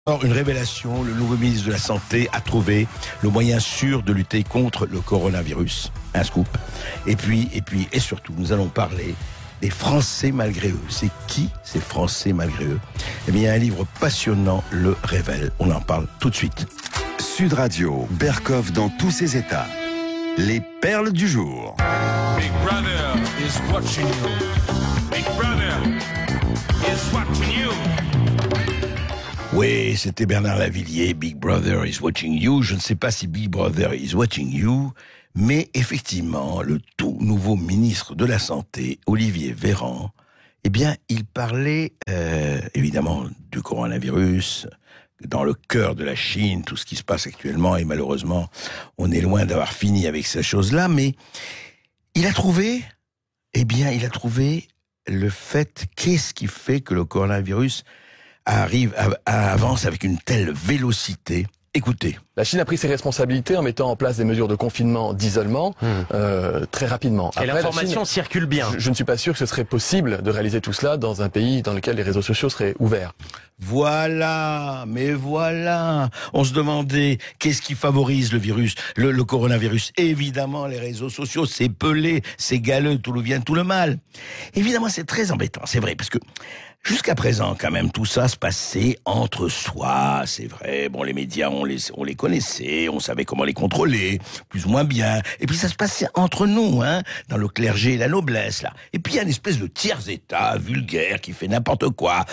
Or, une révélation, le nouveau ministre de la Santé a trouvé le moyen sûr de lutter contre le coronavirus. Un scoop. Et puis, surtout, nous allons parler des Français malgré eux. C'est qui ces Français malgré eux? Eh bien, un livre passionnant le révèle. On en parle tout de suite. Sud Radio, Berkoff dans tous ses états. Les perles du jour. Big Brother is watching you. Big Brother is watching you. Oui, c'était Bernard Lavilliers, Big Brother is watching you. Je ne sais pas si Big Brother is watching you, mais effectivement, le tout nouveau ministre de la Santé, Olivier Véran, eh bien, il parlait évidemment du coronavirus, dans le cœur de la Chine, tout ce qui se passe actuellement, et malheureusement, on est loin d'avoir fini avec ces choses-là, mais il a trouvé le fait, qu'est-ce qui fait que le coronavirus avance avec une telle vélocité. Écoutez. La Chine a pris ses responsabilités en mettant en place des mesures de confinement, d'isolement, très rapidement. Et l'information circule bien. Je ne suis pas sûr que ce serait possible de réaliser tout cela dans un pays dans lequel les réseaux sociaux seraient ouverts. Voilà, on se demandait qu'est-ce qui favorise le virus, le coronavirus. Évidemment, les réseaux sociaux, c'est pelé, c'est galeux, tout le mal. Évidemment, c'est très embêtant, c'est vrai, parce que jusqu'à présent, quand même, tout ça se passait entre soi, c'est vrai. Bon, les médias, on les connaissait, on savait comment les contrôler, plus ou moins bien. Et puis ça se passait entre nous, dans le clergé et la noblesse, là. Et puis il y a une espèce de tiers-état vulgaire qui fait n'importe quoi,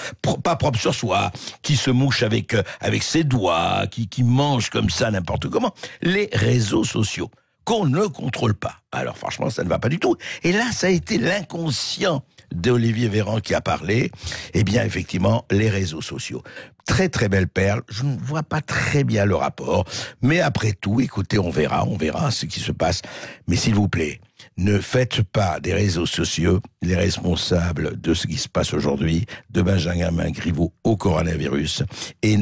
pas propre sur soi, qui se mouche avec ses doigts, qui mange comme ça n'importe comment. Les réseaux sociaux qu'on ne contrôle pas. Alors franchement, ça ne va pas du tout. Et là, ça a été l'inconscient d'Olivier Véran qui a parlé. Eh bien, effectivement, les réseaux sociaux. Très très belle perle. Je ne vois pas très bien le rapport. Mais après tout, écoutez, on verra ce qui se passe. Mais s'il vous plaît, ne faites pas des réseaux sociaux les responsables de ce qui se passe aujourd'hui, de Benjamin Griveaux au coronavirus, et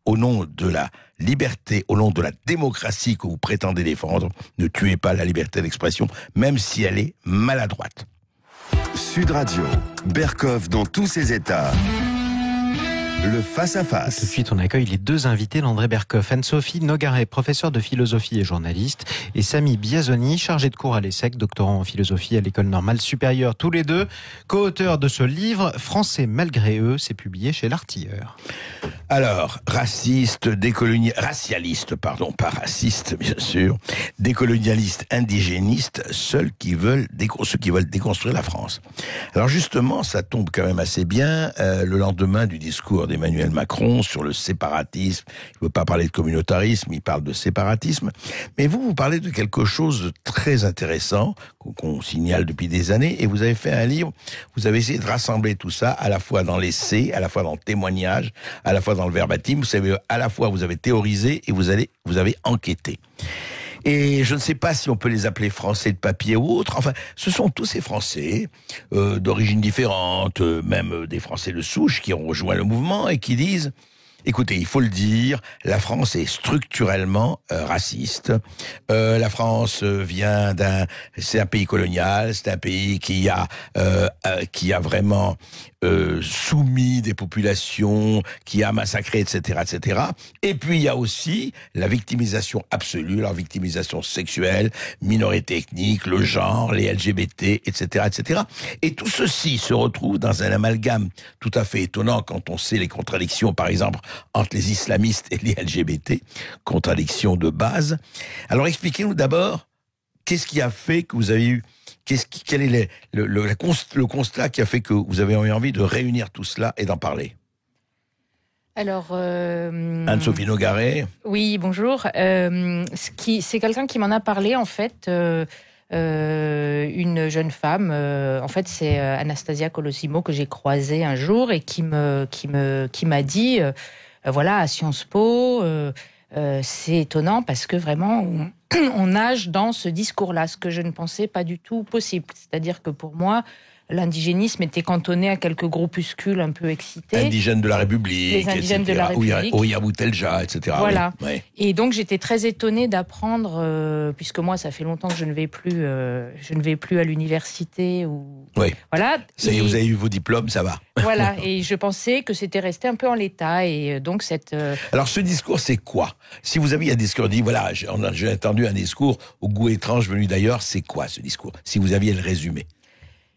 au nom de la liberté, au nom de la démocratie que vous prétendez défendre, ne tuez pas la liberté d'expression, même si elle est maladroite. Sud Radio, Berkoff dans tous ses états. Le face-à-face. Tout de suite, on accueille les deux invités, André Berkoff, Anne-Sophie Nogaret, professeure de philosophie et journaliste, et Samy Biazoni, chargé de cours à l'ESSEC, doctorant en philosophie à l'École normale supérieure. Tous les deux, co-auteurs de ce livre, Français malgré eux, c'est publié chez L'Artilleur. Alors, racialiste, pas raciste, bien sûr, décolonialiste, indigéniste, ceux qui veulent déconstruire la France. Alors justement, ça tombe quand même assez bien le lendemain du discours d'Emmanuel Macron sur le séparatisme. Il ne veut pas parler de communautarisme, il parle de séparatisme. Mais vous parlez de quelque chose de très intéressant qu'on signale depuis des années, et vous avez fait un livre, vous avez essayé de rassembler tout ça, à la fois dans l'essai, à la fois dans le témoignage, à la fois dans le verbatim. Vous savez, à la fois vous avez théorisé et vous avez enquêté. Et je ne sais pas si on peut les appeler Français de papier ou autres. Enfin, ce sont tous ces Français d'origines différentes, même des Français de souche qui ont rejoint le mouvement et qui disent: écoutez, il faut le dire, la France est structurellement raciste. La France c'est un pays colonial, c'est un pays qui a vraiment soumis des populations, qui a massacré, etc., etc. Et puis il y a aussi la victimisation absolue, la victimisation sexuelle, minorité ethnique, le genre, les LGBT, etc., etc. Et tout ceci se retrouve dans un amalgame tout à fait étonnant quand on sait les contradictions, par exemple, entre les islamistes et les LGBT, contradictions de base. Alors expliquez-nous d'abord, qu'est-ce qui a fait que vous avez eu, quel est le constat qui a fait que vous avez eu envie de réunir tout cela et d'en parler? Alors, Anne-Sophie Nogaret. Oui, bonjour. C'est quelqu'un qui m'en a parlé, en fait, une jeune femme. En fait, c'est Anastasia Colosimo que j'ai croisée un jour et qui m'a dit, voilà, à Sciences Po, c'est étonnant parce que vraiment, on nage dans ce discours-là, ce que je ne pensais pas du tout possible. C'est-à-dire que pour moi, l'indigénisme était cantonné à quelques groupuscules un peu excités. Indigènes de la République, Les indigènes de la République. Ouya Boutelja, etc. Voilà. Oui. Ouais. Et donc j'étais très étonnée d'apprendre, puisque moi ça fait longtemps que je ne vais plus à l'université ou Oui. voilà. Ça y est, vous avez eu vos diplômes, ça va. Voilà. Et je pensais que c'était resté un peu en l'état. Et donc cette. Alors ce discours, c'est quoi? Si vous aviez un discours, dit voilà, j'ai entendu un discours au goût étrange venu d'ailleurs, c'est quoi ce discours? Si vous aviez le résumé.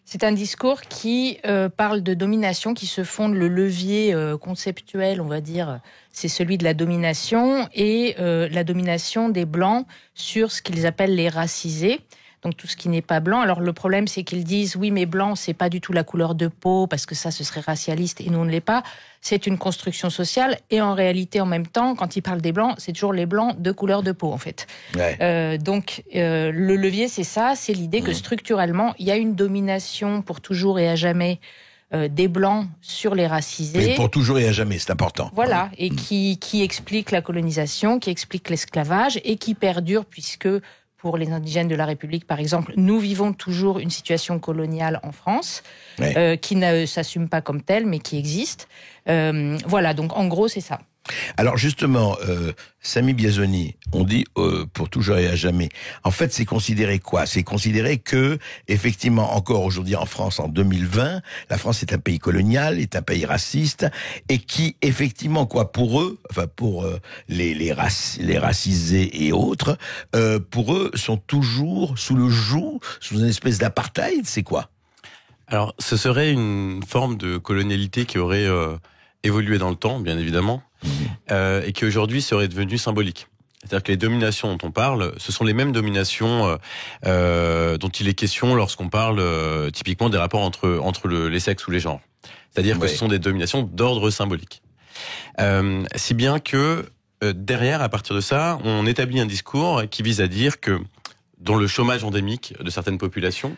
C'est un discours qui parle de domination, qui se fonde, le levier conceptuel, on va dire, c'est celui de la domination et la domination des Blancs sur ce qu'ils appellent les racisés. Donc tout ce qui n'est pas blanc. Alors le problème, c'est qu'ils disent oui, mais blanc, c'est pas du tout la couleur de peau parce que ça, ce serait racialiste et nous on ne l'est pas. C'est une construction sociale et en réalité, en même temps, quand ils parlent des blancs, c'est toujours les blancs de couleur de peau en fait. Ouais. Donc le levier, c'est ça, c'est l'idée que structurellement, il y a une domination pour toujours et à jamais des blancs sur les racisés. Mais pour toujours et à jamais, c'est important. Voilà, et qui explique la colonisation, qui explique l'esclavage et qui perdure puisque pour les indigènes de la République, par exemple, nous vivons toujours une situation coloniale en France, qui ne s'assume pas comme telle, mais qui existe. Voilà, donc en gros, c'est ça. Alors justement, Samy Biazoni, on dit pour toujours et à jamais. En fait, c'est considéré quoi? C'est considéré que, effectivement, encore aujourd'hui en France, en 2020, la France est un pays colonial, est un pays raciste, et qui, effectivement, quoi, pour eux, enfin pour les racisés et autres, pour eux, sont toujours sous le joug, sous une espèce d'apartheid. C'est quoi? Alors, ce serait une forme de colonialité qui aurait évolué dans le temps, bien évidemment, et qui aujourd'hui serait devenue symbolique. C'est-à-dire que les dominations dont on parle, ce sont les mêmes dominations dont il est question lorsqu'on parle typiquement des rapports entre les sexes ou les genres. C'est-à-dire que ce sont des dominations d'ordre symbolique. Si bien que derrière, à partir de ça, on établit un discours qui vise à dire que dans le chômage endémique de certaines populations,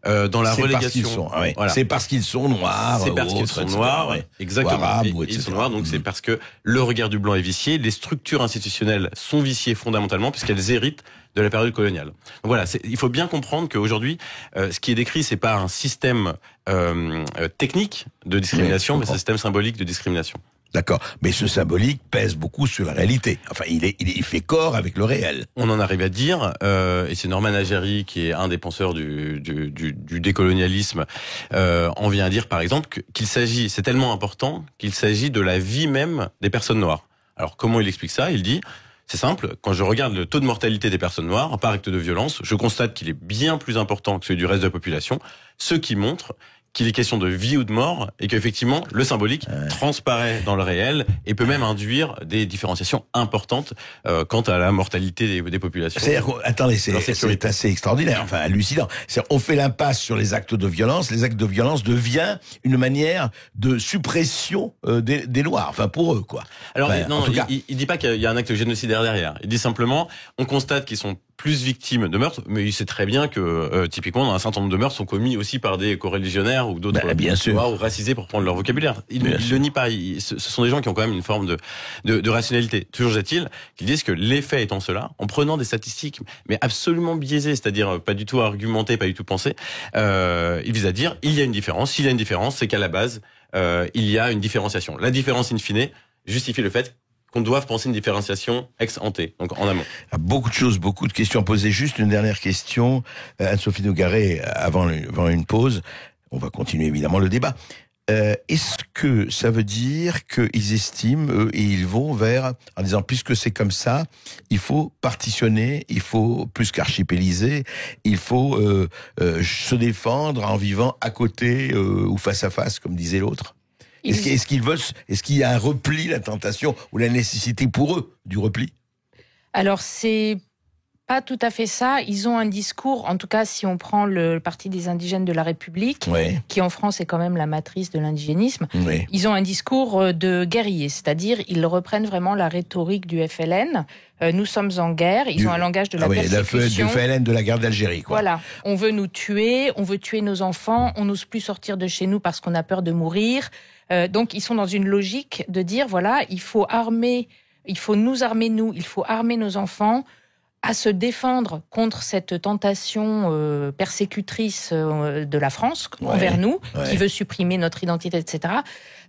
dans la relégation, c'est parce qu'ils sont noirs, c'est parce qu'ils sont noirs, exactement. Ou arabes, ils sont noirs, donc c'est parce que le regard du blanc est vicié, les structures institutionnelles sont viciées fondamentalement puisqu'elles héritent de la période coloniale. Donc voilà, il faut bien comprendre qu'aujourd'hui, ce qui est décrit, c'est pas un système technique de discrimination, mais c'est un système symbolique de discrimination. D'accord, mais ce symbolique pèse beaucoup sur la réalité. Enfin, il fait corps avec le réel. On en arrive à dire, et c'est Norman Agerie qui est un des penseurs du décolonialisme, en vient à dire par exemple qu'il s'agit, c'est tellement important, qu'il s'agit de la vie même des personnes noires. Alors comment il explique ça? Il dit, c'est simple, quand je regarde le taux de mortalité des personnes noires par acte de violence, je constate qu'il est bien plus important que celui du reste de la population, ce qui montre qu'il est question de vie ou de mort, et qu'effectivement, le symbolique transparaît dans le réel et peut même induire des différenciations importantes quant à la mortalité des populations. C'est-à-dire, attendez, c'est assez extraordinaire, enfin hallucinant. C'est-à-dire, on fait l'impasse sur les actes de violence. Les actes de violence deviennent une manière de suppression des Noirs, enfin pour eux, quoi. Alors enfin, non, il dit pas qu'il y a un acte génocidaire derrière. Il dit simplement, on constate qu'ils sont plus victimes de meurtres, mais il sait très bien que typiquement dans un certain nombre de meurtres sont commis aussi par des coreligionnaires ou d'autres noirs ou racisés pour prendre leur vocabulaire. Il le nie pas. Ce sont des gens qui ont quand même une forme de rationalité. Toujours est-il qu'ils disent que l'effet étant cela, en prenant des statistiques mais absolument biaisées, c'est-à-dire pas du tout argumentées, pas du tout pensées, il vise à dire il y a une différence. S'il y a une différence, c'est qu'à la base il y a une différenciation. La différence in fine justifie le fait qu'on doit penser une différenciation ex ante, donc en amont. Beaucoup de choses, beaucoup de questions à poser. Juste une dernière question, Anne-Sophie Nogaret, avant une pause. On va continuer évidemment le débat. Est-ce que ça veut dire qu'ils estiment, eux, et ils vont vers, en disant, puisque c'est comme ça, il faut partitionner, il faut plus qu'archipéliser, il faut se défendre en vivant à côté ou face à face, comme disait l'autre? Est-ce qu'il y a un repli, la tentation ou la nécessité pour eux du repli? Alors c'est pas tout à fait ça. Ils ont un discours, en tout cas si on prend le Parti des indigènes de la République, qui en France est quand même la matrice de l'indigénisme, ils ont un discours de guerrier, c'est-à-dire ils reprennent vraiment la rhétorique du FLN. Nous sommes en guerre, ils ont un langage de la persécution. Du FLN de la guerre d'Algérie, quoi. Voilà, on veut nous tuer, on veut tuer nos enfants, on n'ose plus sortir de chez nous parce qu'on a peur de mourir. Donc ils sont dans une logique de dire, voilà, il faut nous armer, il faut armer nos enfants, à se défendre contre cette tentation persécutrice de la France envers nous, qui veut supprimer notre identité, etc.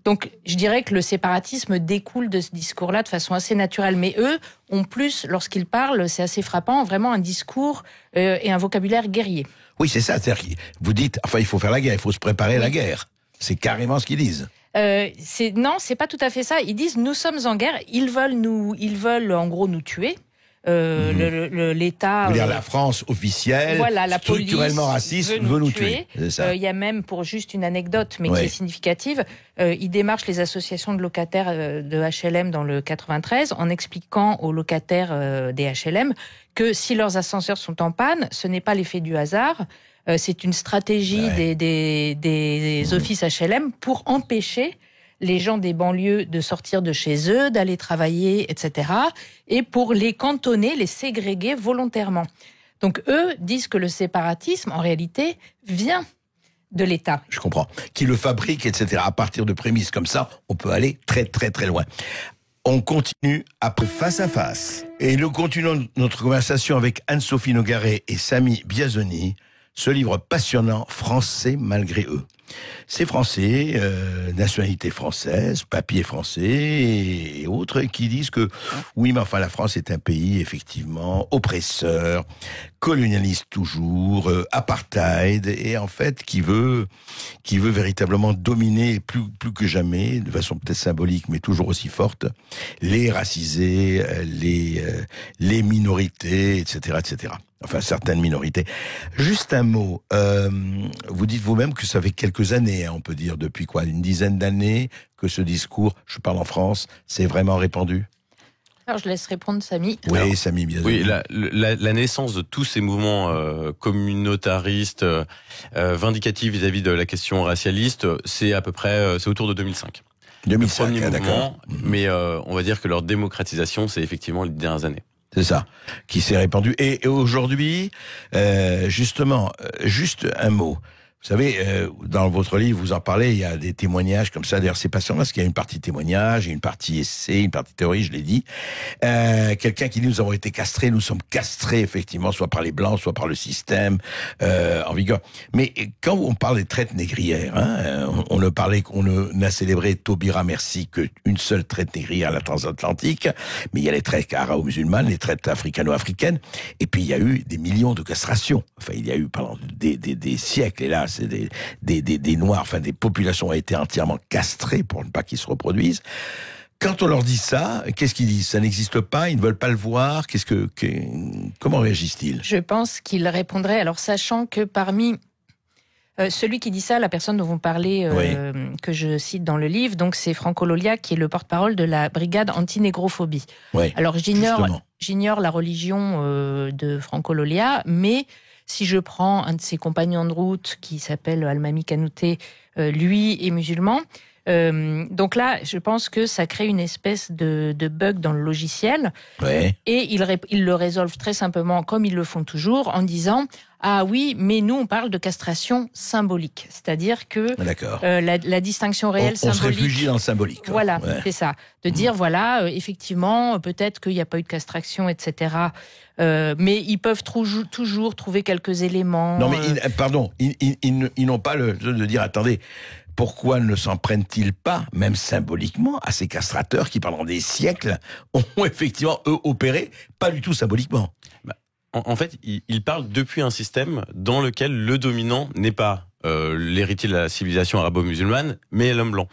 Donc, je dirais que le séparatisme découle de ce discours-là de façon assez naturelle. Mais eux ont plus, lorsqu'ils parlent, c'est assez frappant, vraiment un discours et un vocabulaire guerrier. Oui, c'est ça. C'est-à-dire que vous dites, enfin, il faut faire la guerre, il faut se préparer à la guerre. C'est carrément ce qu'ils disent. Non, c'est pas tout à fait ça. Ils disent, nous sommes en guerre. Ils veulent en gros nous tuer. L'État... Vous dire la France officielle, voilà, la structurellement raciste, veut nous tuer. Il y a même, pour juste une anecdote, mais qui est significative, ils démarchent les associations de locataires de HLM dans le 93 en expliquant aux locataires des HLM que si leurs ascenseurs sont en panne, ce n'est pas l'effet du hasard, c'est une stratégie des offices HLM pour empêcher les gens des banlieues de sortir de chez eux, d'aller travailler, etc. et pour les cantonner, les ségréguer volontairement. Donc eux disent que le séparatisme, en réalité, vient de l'État. Je comprends. Qui le fabrique, etc. À partir de prémices comme ça, on peut aller très très très loin. On continue après Face à Face. Et nous continuons notre conversation avec Anne-Sophie Nogaret et Samy Biazoni, ce livre passionnant, Français malgré eux. Ces Français, nationalité française, papier français et autres, qui disent que oui, mais enfin la France est un pays effectivement oppresseur, colonialiste toujours, apartheid, et en fait qui veut véritablement dominer plus que jamais, de façon peut-être symbolique, mais toujours aussi forte, les racisés, les minorités, etc., etc. Enfin, certaines minorités. Juste un mot. Vous dites vous-même que ça fait quelques années, on peut dire, depuis quoi, une dizaine d'années, que ce discours, je parle en France, s'est vraiment répandu. Alors, je laisse répondre Samy. Oui, Samy, bien sûr. Oui, la naissance de tous ces mouvements communautaristes, vindicatifs vis-à-vis de la question racialiste, c'est à peu près, c'est autour de 2005. 2005, le premier d'accord. Mais on va dire que leur démocratisation, c'est effectivement les dernières années. C'est ça, qui s'est répandu. Et aujourd'hui, justement, juste un mot. Vous savez, dans votre livre, vous en parlez, il y a des témoignages comme ça. D'ailleurs, c'est passionnant parce qu'il y a une partie témoignage, une partie essai, une partie théorie, je l'ai dit. Quelqu'un qui dit, nous avons été castrés, nous sommes castrés, effectivement, soit par les Blancs, soit par le système en vigueur. Mais quand on parle des traites négrières, on a célébré Taubira Merci qu'une seule traite négrière à la transatlantique, mais il y a les traites arabo-musulmanes, les traites africano-africaines, et puis il y a eu des millions de castrations. Enfin, il y a eu pendant des siècles, et là, c'est des Noirs, enfin des populations ont été entièrement castrées pour ne pas qu'ils se reproduisent. Quand on leur dit ça, qu'est-ce qu'ils disent? Ça n'existe pas, ils ne veulent pas le voir. Comment réagissent-ils? Je pense qu'ils répondraient, alors sachant que parmi celui qui dit ça, la personne dont vous parlez, que je cite dans le livre, donc c'est Franco Lolia, qui est le porte-parole de la brigade anti-négrophobie. Oui, alors j'ignore la religion de Franco Lolia, mais si je prends un de ses compagnons de route qui s'appelle Almami Kanouté, lui est musulman. Donc là, je pense que ça crée une espèce de bug dans le logiciel. Ouais. Et ils le résolvent très simplement, comme ils le font toujours, en disant « Ah oui, mais nous, on parle de castration symbolique. » C'est-à-dire que la distinction réelle symbolique... On se réfugie dans le symbolique. Quoi. Voilà, c'est ça. De dire, voilà, effectivement, peut-être qu'il n'y a pas eu de castration, etc. Mais ils peuvent toujours trouver quelques éléments... Non, mais ils n'ont pas le de dire, attendez... Pourquoi ne s'en prennent-ils pas, même symboliquement, à ces castrateurs qui, pendant des siècles, ont effectivement, eux, opéré, pas du tout symboliquement? En fait, ils parlent depuis un système dans lequel le dominant n'est pas l'héritier de la civilisation arabo-musulmane, mais l'homme blanc.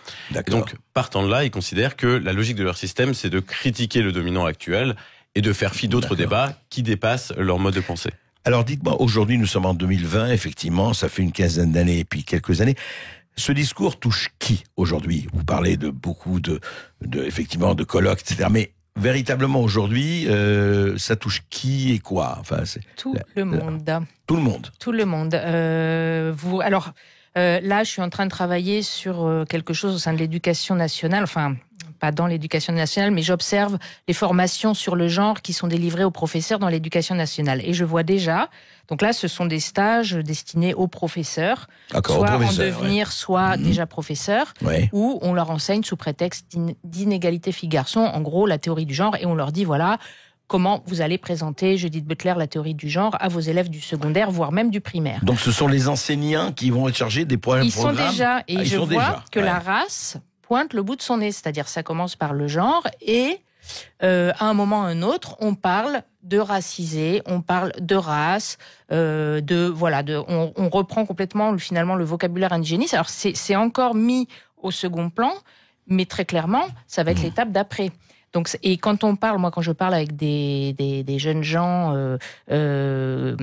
Donc, partant de là, ils considèrent que la logique de leur système, c'est de critiquer le dominant actuel et de faire fi d'autres débats qui dépassent leur mode de pensée. Alors, dites-moi, aujourd'hui, nous sommes en 2020, effectivement, ça fait une quinzaine d'années et puis quelques années. Ce discours touche qui aujourd'hui? Vous parlez de beaucoup effectivement de colloques, etc. Mais véritablement aujourd'hui, ça touche qui et quoi? Enfin, tout le monde. Tout le monde. Tout le monde. Là, je suis en train de travailler sur quelque chose au sein de l'éducation nationale. Enfin, pas dans l'éducation nationale, mais j'observe les formations sur le genre qui sont délivrées aux professeurs dans l'éducation nationale. Et je vois déjà, donc là, ce sont des stages destinés aux professeurs, soit en devenir, soit déjà professeurs, où on leur enseigne sous prétexte d'inégalité filles-garçons, en gros, la théorie du genre, et on leur dit, voilà, comment vous allez présenter Judith Butler, la théorie du genre, à vos élèves du secondaire, voire même du primaire. Donc ce sont les enseignants qui vont être chargés des programmes. Ils sont déjà, et je vois que ouais. la race pointe le bout de son nez, c'est-à-dire ça commence par le genre et à un moment ou un autre, on parle de racisé, on parle de race, on reprend complètement finalement le vocabulaire indigéniste. Alors c'est encore mis au second plan, mais très clairement, ça va être l'étape d'après. Donc, et quand je parle avec des jeunes gens que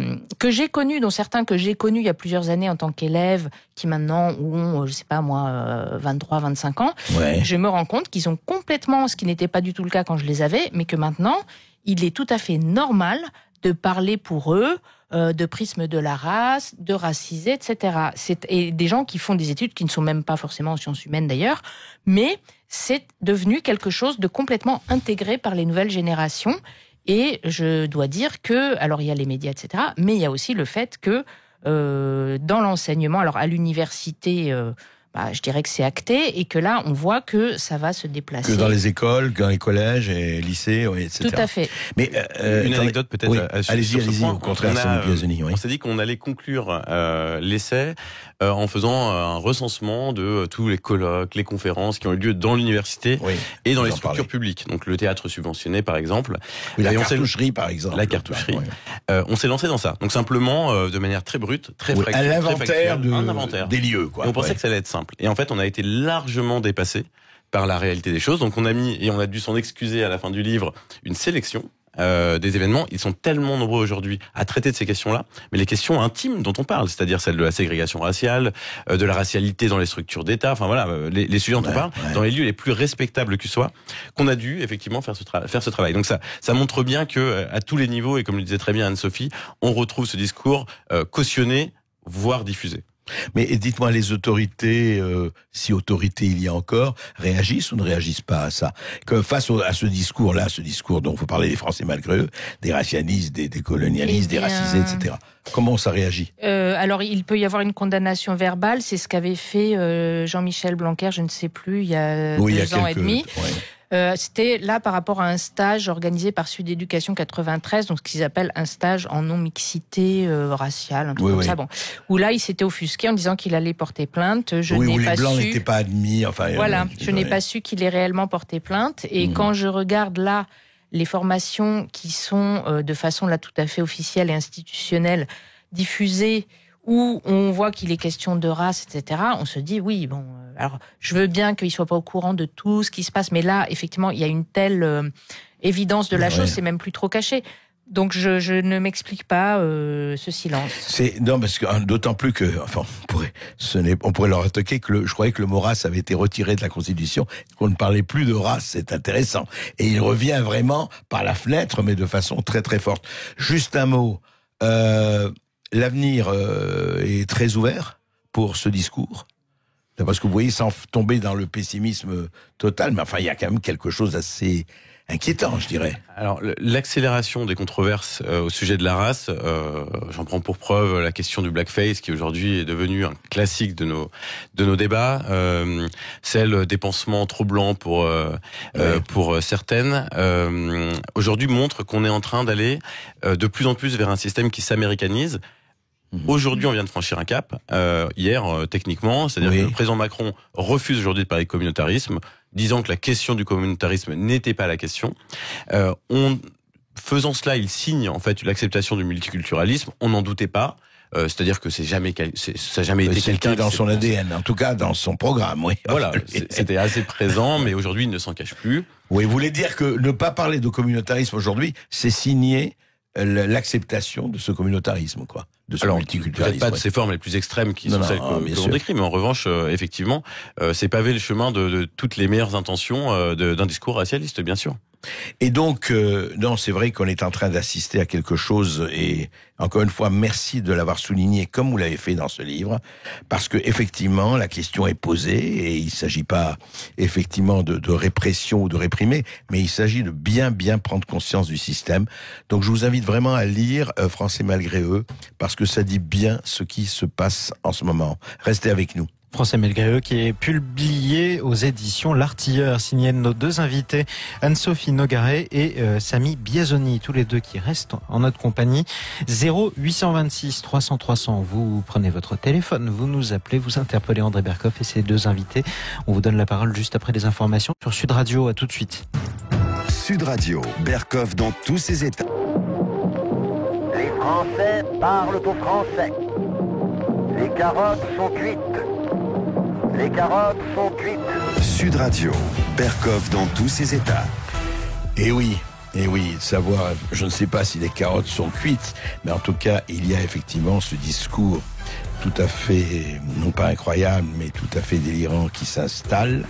j'ai connus, dont certains que j'ai connus il y a plusieurs années en tant qu'élèves, qui maintenant ont, 23, 25 ans, ouais. Je me rends compte qu'ils ont complètement, ce qui n'était pas du tout le cas quand je les avais, mais que maintenant, il est tout à fait normal de parler pour eux de prisme de la race, de racisé, etc. Et des gens qui font des études qui ne sont même pas forcément en sciences humaines d'ailleurs, mais c'est devenu quelque chose de complètement intégré par les nouvelles générations. Et je dois dire que, alors il y a les médias, etc., mais il y a aussi le fait que dans l'enseignement, alors à l'université, je dirais que c'est acté et que là, on voit que ça va se déplacer. Que dans les écoles, dans les collèges et lycées, oui, etc. Tout à fait. Mais une anecdote peut-être. Oui, allez-y, au contraire, on s'est dit qu'on allait conclure l'essai en faisant un recensement de tous les colloques, les conférences qui ont eu lieu dans l'université et dans les structures publiques. Donc le théâtre subventionné, par exemple. Oui, la cartoucherie, par exemple. La cartoucherie. On s'est lancé dans ça. Donc simplement, de manière très brute, très un inventaire des lieux, quoi. Et on pensait que ça allait être simple. Et en fait, on a été largement dépassé par la réalité des choses. Donc on a dû s'en excuser à la fin du livre, une sélection des événements. Ils sont tellement nombreux aujourd'hui à traiter de ces questions-là, mais les questions intimes dont on parle, c'est-à-dire celle de la ségrégation raciale, de la racialité dans les structures d'État, enfin voilà, les sujets dont on parle, dans les lieux les plus respectables que soient, qu'on a dû effectivement faire ce travail. Donc ça montre bien que à tous les niveaux, et comme le disait très bien Anne-Sophie, on retrouve ce discours cautionné, voire diffusé. Mais dites-moi, les autorités, si autorité il y a encore, réagissent ou ne réagissent pas à ça? Que face à ce discours-là, ce discours dont vous parlez des Français malgré eux, des racialistes, des colonialistes, des racisés, etc. Comment ça réagit? Alors, il peut y avoir une condamnation verbale. C'est ce qu'avait fait Jean-Michel Blanquer, je ne sais plus, il y a 2 ans et demi. Ouais. C'était là par rapport à un stage organisé par Sud Éducation 93, donc ce qu'ils appellent un stage en non-mixité raciale, un truc comme ça. Bon, où là il s'était offusqué en disant qu'il allait porter plainte. Je n'ai où pas les blancs su... n'étaient pas admis. Enfin, voilà, je n'ai pas su qu'il ait réellement porté plainte. Et quand je regarde là les formations qui sont de façon là tout à fait officielle et institutionnelle diffusées, où on voit qu'il est question de race, etc., on se dit, oui, bon, alors, je veux bien qu'il soit pas au courant de tout ce qui se passe, mais là, effectivement, il y a une telle évidence de la chose, c'est même plus trop caché. Donc, je ne m'explique pas ce silence. Non, parce que d'autant plus que, enfin, on pourrait leur attaquer que je croyais que le mot race avait été retiré de la Constitution, qu'on ne parlait plus de race, c'est intéressant. Et il revient vraiment par la fenêtre, mais de façon très très forte. Juste un mot, l'avenir est très ouvert pour ce discours. Parce que vous voyez, sans tomber dans le pessimisme total, mais enfin, il y a quand même quelque chose d'assez inquiétant, je dirais. Alors, l'accélération des controverses au sujet de la race, j'en prends pour preuve la question du blackface, qui aujourd'hui est devenu un classique de nos débats, celle des pansements trop blancs pour certaines, aujourd'hui montre qu'on est en train d'aller de plus en plus vers un système qui s'américanise. Aujourd'hui, on vient de franchir un cap. Hier, techniquement, c'est-à-dire que le président Macron refuse aujourd'hui de parler de communautarisme, disant que la question du communautarisme n'était pas la question. Faisant cela, il signe en fait l'acceptation du multiculturalisme. On n'en doutait pas. C'est-à-dire que ça n'a jamais été quelqu'un dans son ADN, en tout cas dans son programme. Oui. Voilà, c'était assez présent, mais aujourd'hui, il ne s'en cache plus. Oui, vous voulez dire que ne pas parler de communautarisme aujourd'hui, c'est signer l'acceptation de ce communautarisme, quoi, de ce multiculturalisme. Peut-être pas de ces formes les plus extrêmes qui sont celles que l'on décrit, mais en revanche, effectivement, c'est pavé le chemin de toutes les meilleures intentions d'un discours racialiste, bien sûr. Et donc, non, c'est vrai qu'on est en train d'assister à quelque chose, et encore une fois, merci de l'avoir souligné comme vous l'avez fait dans ce livre, parce que effectivement, la question est posée, et il s'agit pas effectivement de répression ou de réprimer, mais il s'agit de bien prendre conscience du système. Donc, je vous invite vraiment à lire Français malgré eux, parce que ça dit bien ce qui se passe en ce moment. Restez avec nous. Français malgré eux, qui est publié aux éditions L'Artilleur, signé de nos deux invités, Anne-Sophie Nogaret et Samy Biazoni, tous les deux qui restent en notre compagnie. 0826 300 300, vous prenez votre téléphone, vous nous appelez, vous interpellez André Berkoff et ses deux invités. On vous donne la parole juste après les informations sur Sud Radio. À tout de suite. Sud Radio, Berkoff dans tous ses états. Les Français parlent aux Français. Les carottes sont cuites. Les carottes sont cuites. Sud Radio, Berkoff dans tous ses états. Et oui, savoir, je ne sais pas si les carottes sont cuites, mais en tout cas, il y a effectivement ce discours tout à fait, non pas incroyable, mais tout à fait délirant qui s'installe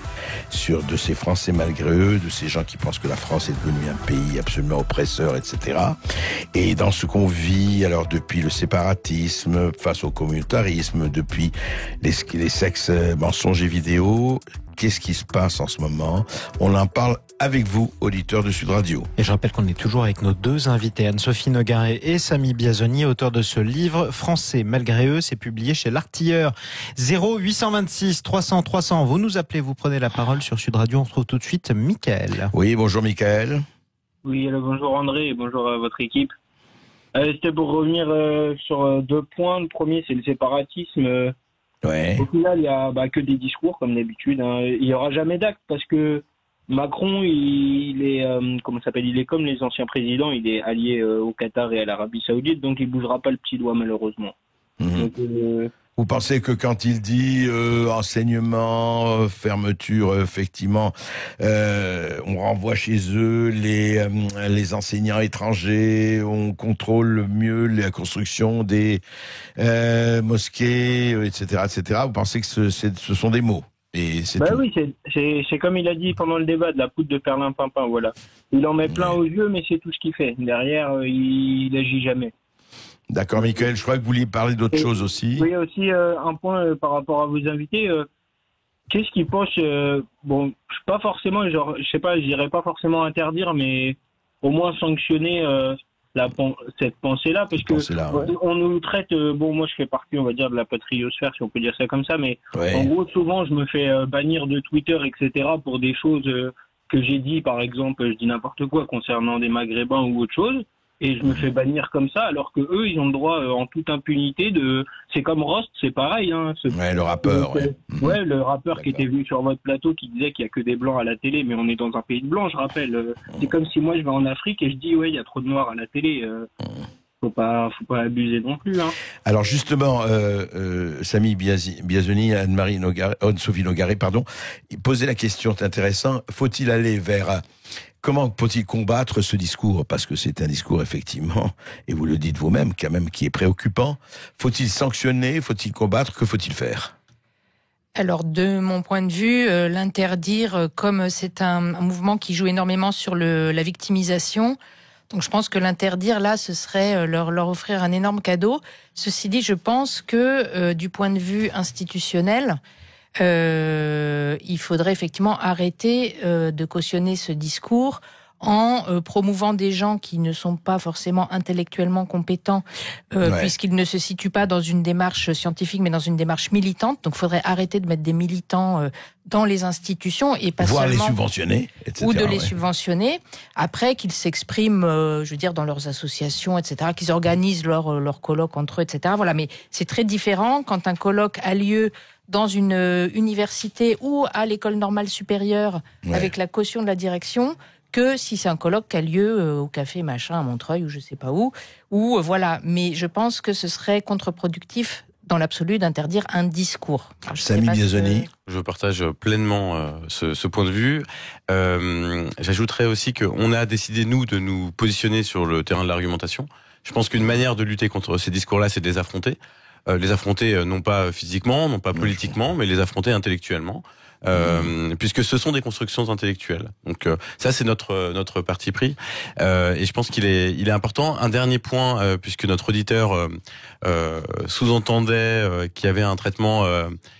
de ces Français malgré eux, de ces gens qui pensent que la France est devenue un pays absolument oppresseur, etc. Et dans ce qu'on vit, alors depuis le séparatisme, face au communautarisme, depuis les sexes mensonges et vidéos, qu'est-ce qui se passe en ce moment? On en parle avec vous, auditeurs de Sud Radio. Et je rappelle qu'on est toujours avec nos deux invités, Anne-Sophie Nogaret et Samy Biazoni, auteurs de ce livre Français malgré eux. C'est publié chez L'Artilleur. 0826 300 300. Vous nous appelez, vous prenez la parole sur Sud Radio. On se retrouve tout de suite Michael. Oui, bonjour Michael. Oui, alors bonjour André et bonjour à votre équipe. C'était pour revenir sur deux points. Le premier, c'est le séparatisme. Ouais. Au final, il y a que des discours comme d'habitude. Il y aura jamais d'actes parce que Macron, il est il est comme les anciens présidents, il est allié au Qatar et à l'Arabie Saoudite, donc il bougera pas le petit doigt malheureusement. Donc, vous pensez que quand il dit enseignement, fermeture, effectivement, on renvoie chez eux les enseignants étrangers, on contrôle mieux la construction des mosquées, etc., etc. Vous pensez que ce sont des mots? Et c'est tout. Oui, c'est comme il a dit pendant le débat, de la poudre de perlimpinpin, voilà. Il en met plein aux yeux, mais c'est tout ce qu'il fait. Derrière, il agit jamais. D'accord, Michael, je crois que vous vouliez parler d'autre chose aussi. Oui, aussi un point par rapport à vos invités. Qu'est-ce qu'ils pensent pas forcément, je sais pas, je dirais pas forcément interdire, mais au moins sanctionner cette pensée-là, parce que on nous traite, moi je fais partie, on va dire, de la patriosphère, si on peut dire ça comme ça, mais en gros, souvent je me fais bannir de Twitter, etc., pour des choses que j'ai dit, par exemple, je dis n'importe quoi concernant des Maghrébins ou autre chose, et je me fais bannir comme ça, alors que eux, ils ont le droit, en toute impunité, c'est comme Rost, c'est pareil, hein. Le rappeur, le rappeur qui était venu sur votre plateau, qui disait qu'il y a que des blancs à la télé, mais on est dans un pays de blancs, je rappelle. C'est comme si moi, je vais en Afrique et je dis, il y a trop de noirs à la télé. Faut pas abuser non plus, hein. Alors justement, Samy Biazoni, Anne-Sophie Nogaret, posait la question, c'est intéressant, faut-il aller vers... Comment faut-il combattre ce discours? Parce que c'est un discours, effectivement, et vous le dites vous-même, quand même, qui est préoccupant. Faut-il sanctionner? Faut-il combattre? Que faut-il faire? Alors, de mon point de vue, l'interdire, comme c'est un mouvement qui joue énormément sur la victimisation, donc je pense que l'interdire, là, ce serait leur offrir un énorme cadeau. Ceci dit, je pense que du point de vue institutionnel, il faudrait effectivement arrêter de cautionner ce discours en promouvant des gens qui ne sont pas forcément intellectuellement compétents, puisqu'ils ne se situent pas dans une démarche scientifique, mais dans une démarche militante. Donc, il faudrait arrêter de mettre des militants dans les institutions et pas voire seulement les subventionner, etc., ou de les subventionner. Après, qu'ils s'expriment, dans leurs associations, etc., qu'ils organisent leurs colloques entre eux, etc. Voilà. Mais c'est très différent quand un colloque a lieu dans une université ou à l'école normale supérieure avec la caution de la direction, que si c'est un colloque qui a lieu au café machin à Montreuil ou je sais pas où, voilà. Mais je pense que ce serait contre-productif dans l'absolu d'interdire un discours. Samy Biazoni. Je partage pleinement ce point de vue. J'ajouterais aussi qu'on a décidé, nous, de nous positionner sur le terrain de l'argumentation. Je pense qu'une manière de lutter contre ces discours-là, c'est de les affronter. Les affronter non pas physiquement, non pas politiquement, mais les affronter intellectuellement. Puisque ce sont des constructions intellectuelles. Donc ça, c'est notre parti pris. Et je pense qu'il est important. Un dernier point, puisque notre auditeur sous-entendait qu'il y avait un traitement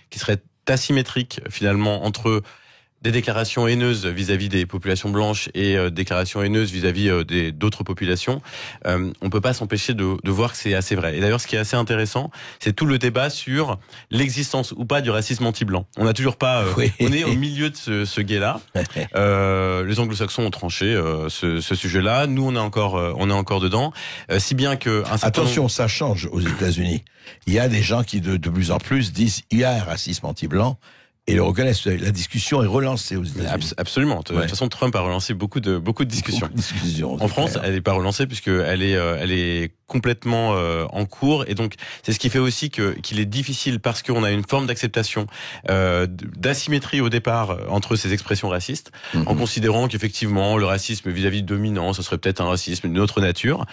qui serait asymétrique finalement entre des déclarations haineuses vis-à-vis des populations blanches et déclarations haineuses vis-à-vis d'autres populations, on peut pas s'empêcher de voir que c'est assez vrai. Et d'ailleurs, ce qui est assez intéressant, c'est tout le débat sur l'existence ou pas du racisme anti-blanc. On n'a toujours pas... On est au milieu de ce guet-là. Les anglo-saxons ont tranché ce sujet-là. Nous, on est encore dedans. Si bien que... Attention, ça change aux États-Unis. Il y a des gens qui, de plus en plus, disent il y a un racisme anti-blanc. Et le reconnaissent. La discussion est relancée aux États-Unis. Absolument. De toute façon, Trump a relancé beaucoup de discussions. En France, elle n'est pas relancée puisque elle est complètement en cours. Et donc, c'est ce qui fait aussi qu'il est difficile parce qu'on a une forme d'acceptation, d'asymétrie au départ entre ces expressions racistes, en considérant qu'effectivement le racisme vis-à-vis de dominant, ce serait peut-être un racisme d'une autre nature.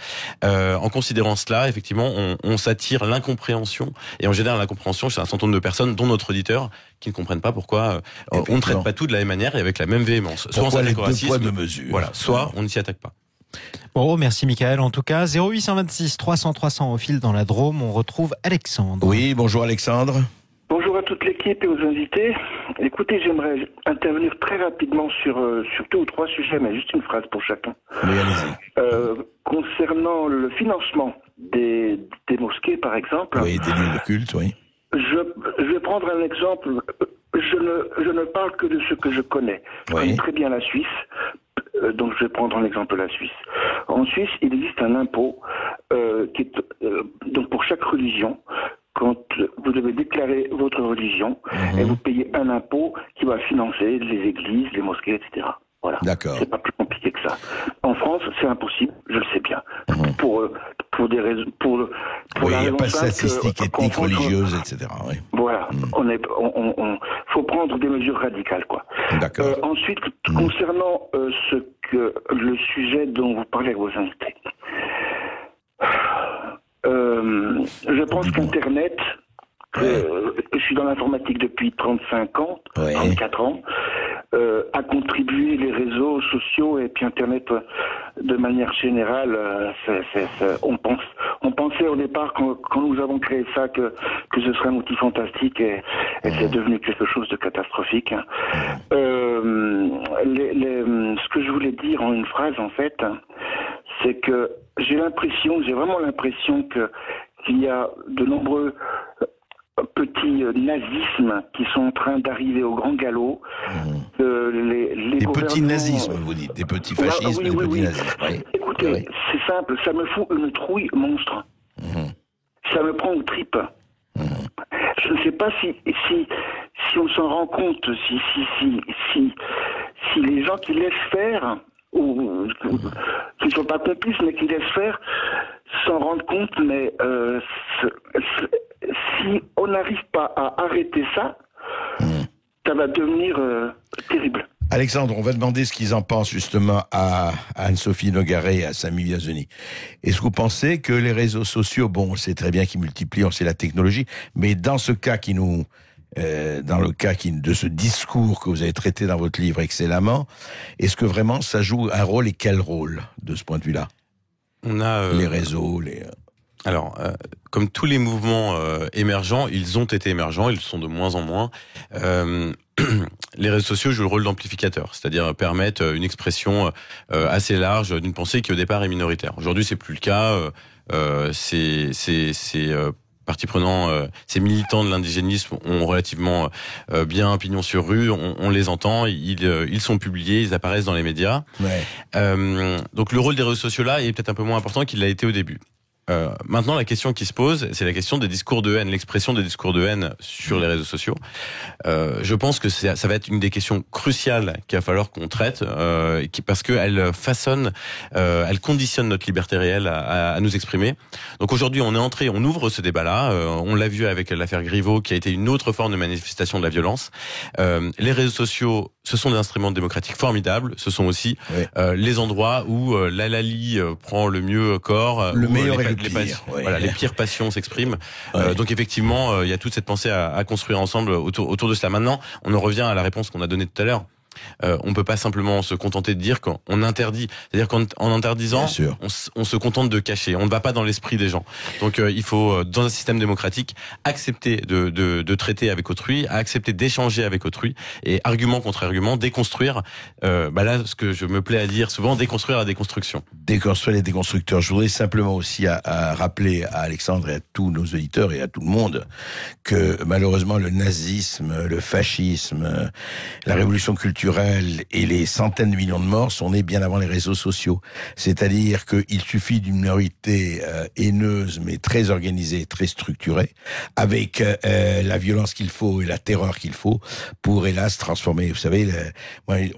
En considérant cela, effectivement, on s'attire l'incompréhension. Et en général, l'incompréhension chez un certain nombre de personnes, dont notre auditeur, qui ne comprennent pas pourquoi on ne traite pas tout de la même manière et avec la même véhémence. Soit on s'attaque au racisme, voilà, soit on ne s'y attaque pas. Bon, merci Michael. En tout cas, 0826 300 300 au fil dans la Drôme, on retrouve Alexandre. Oui, bonjour Alexandre. Bonjour à toute l'équipe et aux invités. Écoutez, j'aimerais intervenir très rapidement sur 2 ou 3 sujets, mais juste une phrase pour chacun. Oui, allez-y. Concernant le financement des mosquées, par exemple. Oui, des lieux de culte, oui. Je vais prendre un exemple. Je ne parle que de ce que je connais. Je connais très bien la Suisse, donc je vais prendre un exemple de la Suisse. En Suisse, il existe un impôt qui est donc pour chaque religion. Quand vous devez déclarer votre religion, et vous payez un impôt qui va financer les églises, les mosquées, etc. Voilà. D'accord. C'est pas plus compliqué que ça. En France, c'est impossible, je le sais bien. Pour des raisons, pour oui, la il n'y a raison pas de simple statistiques ethniques, religieuses, etc. Oui. Voilà. Faut prendre des mesures radicales, quoi. D'accord. Ensuite, concernant le sujet dont vous parlez avec vos invités, je pense qu'Internet, je suis dans l'informatique depuis 35 ans, 34 ans, a contribué, les réseaux sociaux et puis Internet de manière générale, on pensait au départ quand nous avons créé ça que ce serait un outil fantastique et c'est devenu quelque chose de catastrophique. Ce que je voulais dire en une phrase en fait, c'est que j'ai vraiment l'impression qu'il y a de nombreux petits nazismes qui sont en train d'arriver au grand galop. Des petits nazismes, vous dites, des petits fascismes, des petits nazismes. Oui. Écoutez, c'est simple, ça me fout une trouille monstre. Ça me prend aux tripes. Je ne sais pas si on s'en rend compte, si les gens qui laissent faire, ou qui ne sont pas complices, mais qui laissent faire, s'en rendent compte, mais si on n'arrive pas à arrêter ça, ça va devenir terrible. Alexandre, on va demander ce qu'ils en pensent justement à Anne-Sophie Nogaret et à Samy Biazoni. Est-ce que vous pensez que les réseaux sociaux, bon, on sait très bien qu'ils multiplient, on sait la technologie, mais dans ce cas de ce discours que vous avez traité dans votre livre excellemment, est-ce que vraiment ça joue un rôle et quel rôle de ce point de vue-là? On a les réseaux, Alors, comme tous les mouvements émergents, ils ont été émergents, ils le sont de moins en moins. Les réseaux sociaux jouent le rôle d'amplificateur, c'est-à-dire permettent une expression assez large d'une pensée qui au départ est minoritaire. Aujourd'hui, c'est plus le cas. Partis prenants, ces militants de l'indigénisme ont relativement bien un pignon sur rue. On les entend, ils sont publiés, ils apparaissent dans les médias. Donc le rôle des réseaux sociaux là est peut-être un peu moins important qu'il l'a été au début. Maintenant, la question qui se pose, c'est la question des discours de haine, l'expression des discours de haine sur les réseaux sociaux. Je pense que ça va être une des questions cruciales qu'il va falloir qu'on traite, parce qu'elle façonne, elle conditionne notre liberté réelle à nous exprimer. Donc aujourd'hui, on ouvre ce débat-là. On l'a vu avec l'affaire Griveaux, qui a été une autre forme de manifestation de la violence. Les réseaux sociaux, ce sont des instruments démocratiques formidables. Ce sont aussi les endroits où l'halali prend le mieux corps, le meilleur les pires passions s'expriment. Donc effectivement, il y a toute cette pensée à construire ensemble autour de cela. Maintenant, on en revient à la réponse qu'on a donnée tout à l'heure. On peut pas simplement se contenter de dire qu'on interdit. C'est-à-dire qu'en interdisant, on se contente de cacher. On ne va pas dans l'esprit des gens. Donc il faut, dans un système démocratique, accepter de traiter avec autrui, accepter d'échanger avec autrui, et argument contre argument, déconstruire. Là, ce que je me plais à dire souvent, déconstruire la déconstruction. Déconstruire les déconstructeurs. Je voudrais simplement aussi à rappeler à Alexandre et à tous nos auditeurs et à tout le monde que malheureusement le nazisme, le fascisme, la révolution culturelle et les centaines de millions de morts sont nés bien avant les réseaux sociaux. C'est-à-dire qu'il suffit d'une minorité haineuse mais très organisée, très structurée, avec la violence qu'il faut et la terreur qu'il faut pour hélas transformer. Vous savez,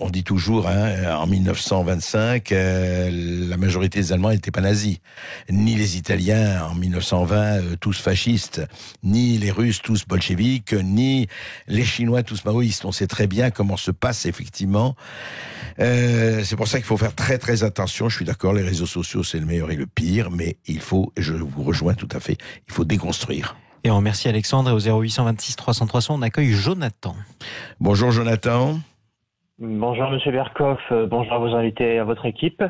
on dit toujours, en 1925, la majorité des Allemands n'étaient pas nazis, ni les Italiens en 1920 tous fascistes, ni les Russes tous bolcheviques, ni les Chinois tous maoïstes. On sait très bien comment se passe effectivement. C'est pour ça qu'il faut faire très très attention. Je suis d'accord, les réseaux sociaux c'est le meilleur et le pire, mais il faut, et je vous rejoins tout à fait, il faut déconstruire. Et on remercie Alexandre, et au 0826 300 300 on accueille Jonathan. Bonjour Jonathan. Bonjour Monsieur Berkoff, bonjour à vos invités et à votre équipe.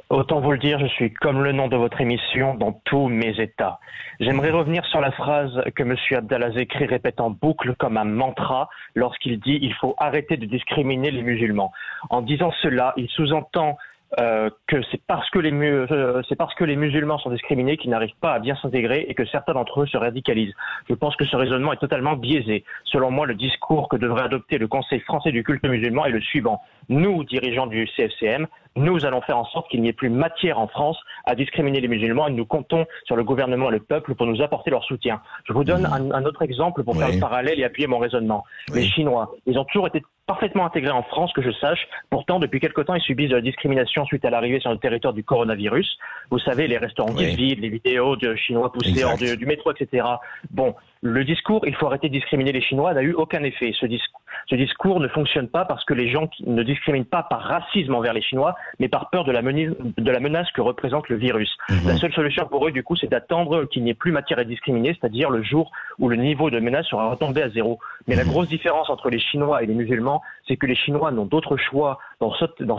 Autant vous le dire, je suis comme le nom de votre émission dans tous mes états. J'aimerais revenir sur la phrase que Monsieur Abdallah Zekri répète en boucle comme un mantra lorsqu'il dit « il faut arrêter de discriminer les musulmans ». En disant cela, il sous-entend que c'est parce que les musulmans sont discriminés qu'ils n'arrivent pas à bien s'intégrer et que certains d'entre eux se radicalisent. Je pense que ce raisonnement est totalement biaisé. Selon moi, le discours que devrait adopter le Conseil français du culte musulman est le suivant. Nous, dirigeants du CFCM, nous allons faire en sorte qu'il n'y ait plus matière en France à discriminer les musulmans et nous comptons sur le gouvernement et le peuple pour nous apporter leur soutien. Je vous donne un autre exemple pour faire le parallèle et appuyer mon raisonnement. Les Chinois, ils ont toujours été parfaitement intégrés en France, que je sache. Pourtant, depuis quelque temps, ils subissent de la discrimination suite à l'arrivée sur le territoire du coronavirus. Vous savez, les restaurants qui se vident, les vidéos de Chinois poussés hors du métro, etc. Bon, le discours, il faut arrêter de discriminer les Chinois, n'a eu aucun effet. Ce discours ne fonctionne pas parce que les gens ne discriminent pas par racisme envers les Chinois, mais par peur de la menace que représente le virus. La seule solution pour eux, du coup, c'est d'attendre qu'il n'y ait plus matière à discriminer, c'est-à-dire le jour où le niveau de menace sera retombé à zéro. Mais la grosse différence entre les Chinois et les musulmans, c'est que les Chinois n'ont d'autre choix dans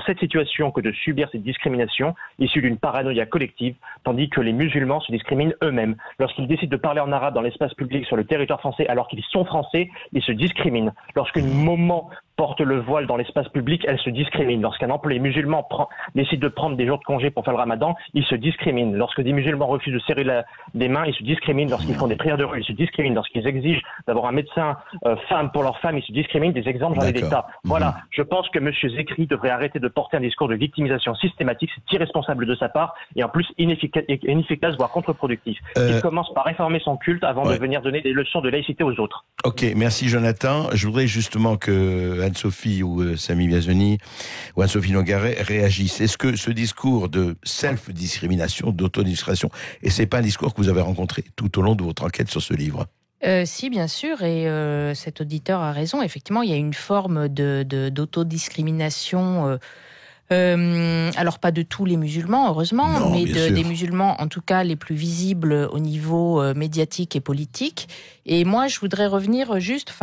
cette situation que de subir cette discrimination issue d'une paranoïa collective, tandis que les musulmans se discriminent eux-mêmes. Lorsqu'ils décident de parler en arabe dans l'espace public sur le territoire français alors qu'ils sont français, ils se discriminent. Lorsqu'une maman porte le voile dans l'espace public, elle se discrimine. Lorsqu'un employé musulman décide de prendre des jours de congé pour faire le ramadan, il se discrimine. Lorsque des musulmans refusent de serrer des mains, ils se discriminent. Lorsqu'ils font des prières de rue, ils se discriminent. Lorsqu'ils exigent d'avoir un médecin femme pour leur femme, ils se discriminent. Des exemples, j'en ai des tas. Voilà, je pense que M. Zekri devrait arrêter de porter un discours de victimisation systématique. C'est irresponsable de sa part et en plus inefficace, voire contre-productif. Il commence par réformer son culte avant de venir donner des leçons de laïcité aux autres. Ok, merci Jonathan. Je voudrais justement que Anne-Sophie ou Sami Biazoni ou Anne-Sophie Nogaret réagissent. Est-ce que ce discours de self-discrimination, d'autodiscrimination, et c'est pas un discours que vous avez rencontré tout au long de votre enquête sur ce livre? Si, bien sûr, et cet auditeur a raison. Effectivement, il y a une forme d'autodiscrimination. Alors pas de tous les musulmans, heureusement, mais des musulmans, en tout cas les plus visibles au niveau médiatique et politique. Et moi, je voudrais revenir juste,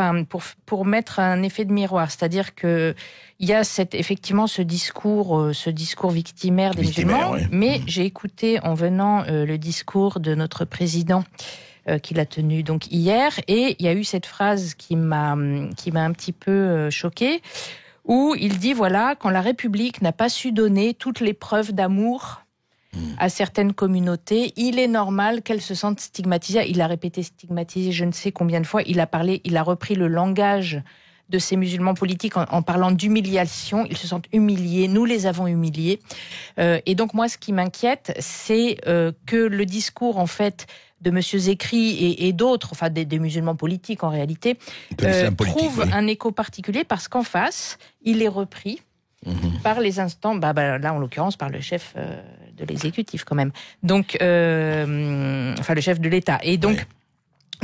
pour mettre un effet de miroir, c'est-à-dire que il y a effectivement ce discours victimaire des musulmans. Mais j'ai écouté en venant le discours de notre président qu'il a tenu donc hier, et il y a eu cette phrase qui m'a un petit peu choquée, où il dit, voilà, quand la République n'a pas su donner toutes les preuves d'amour à certaines communautés, il est normal qu'elles se sentent stigmatisées. Il a répété stigmatisé je ne sais combien de fois. Il a repris le langage de ces musulmans politiques en parlant d'humiliation. Ils se sentent humiliés, nous les avons humiliés. Et donc moi, ce qui m'inquiète, c'est que le discours, en fait, de M. Zekri et d'autres, enfin des musulmans politiques en réalité, trouve un écho particulier parce qu'en face, il est repris par les instants, là en l'occurrence par le chef de l'exécutif quand même, donc, enfin le chef de l'État. Et donc,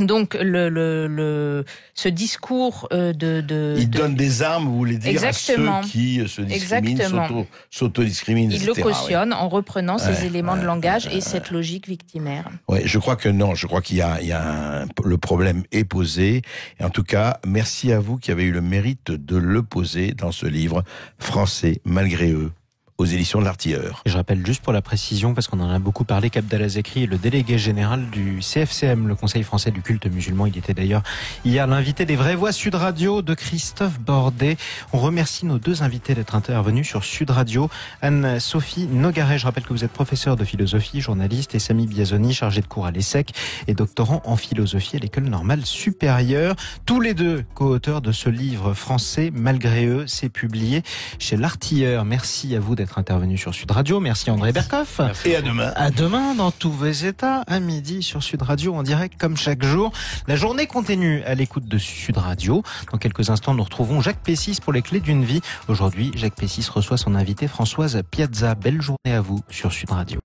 Donc ce discours il donne des armes, vous voulez dire, exactement. À ceux qui se discriminent, s'auto-discriminent, il etc. le cautionne en reprenant ces éléments de langage et cette logique victimaire. Oui, je crois que non, je crois qu'il y a le problème est posé. Et en tout cas, merci à vous qui avez eu le mérite de le poser dans ce livre, Français malgré eux, aux éditions de l'Artilleur. Et je rappelle juste pour la précision, parce qu'on en a beaucoup parlé, qu'Abdallah Zekri est le délégué général du CFCM, le Conseil français du culte musulman. Il était d'ailleurs hier l'invité des Vraies Voix Sud Radio de Christophe Bordet. On remercie nos deux invités d'être intervenus sur Sud Radio. Anne-Sophie Nogaret, je rappelle que vous êtes professeure de philosophie, journaliste, et Sami Biazoni, chargé de cours à l'ESSEC et doctorant en philosophie à l'École normale supérieure. Tous les deux co-auteurs de ce livre Français malgré eux. C'est publié chez l'Artilleur. Merci à vous d'être intervenu sur Sud Radio. Merci André Berkoff. Merci. Et à demain. À demain dans tous vos états, à midi sur Sud Radio en direct comme chaque jour. La journée continue à l'écoute de Sud Radio. Dans quelques instants, nous retrouvons Jacques Pessis pour les clés d'une vie. Aujourd'hui, Jacques Pessis reçoit son invité Françoise Piazza. Belle journée à vous sur Sud Radio.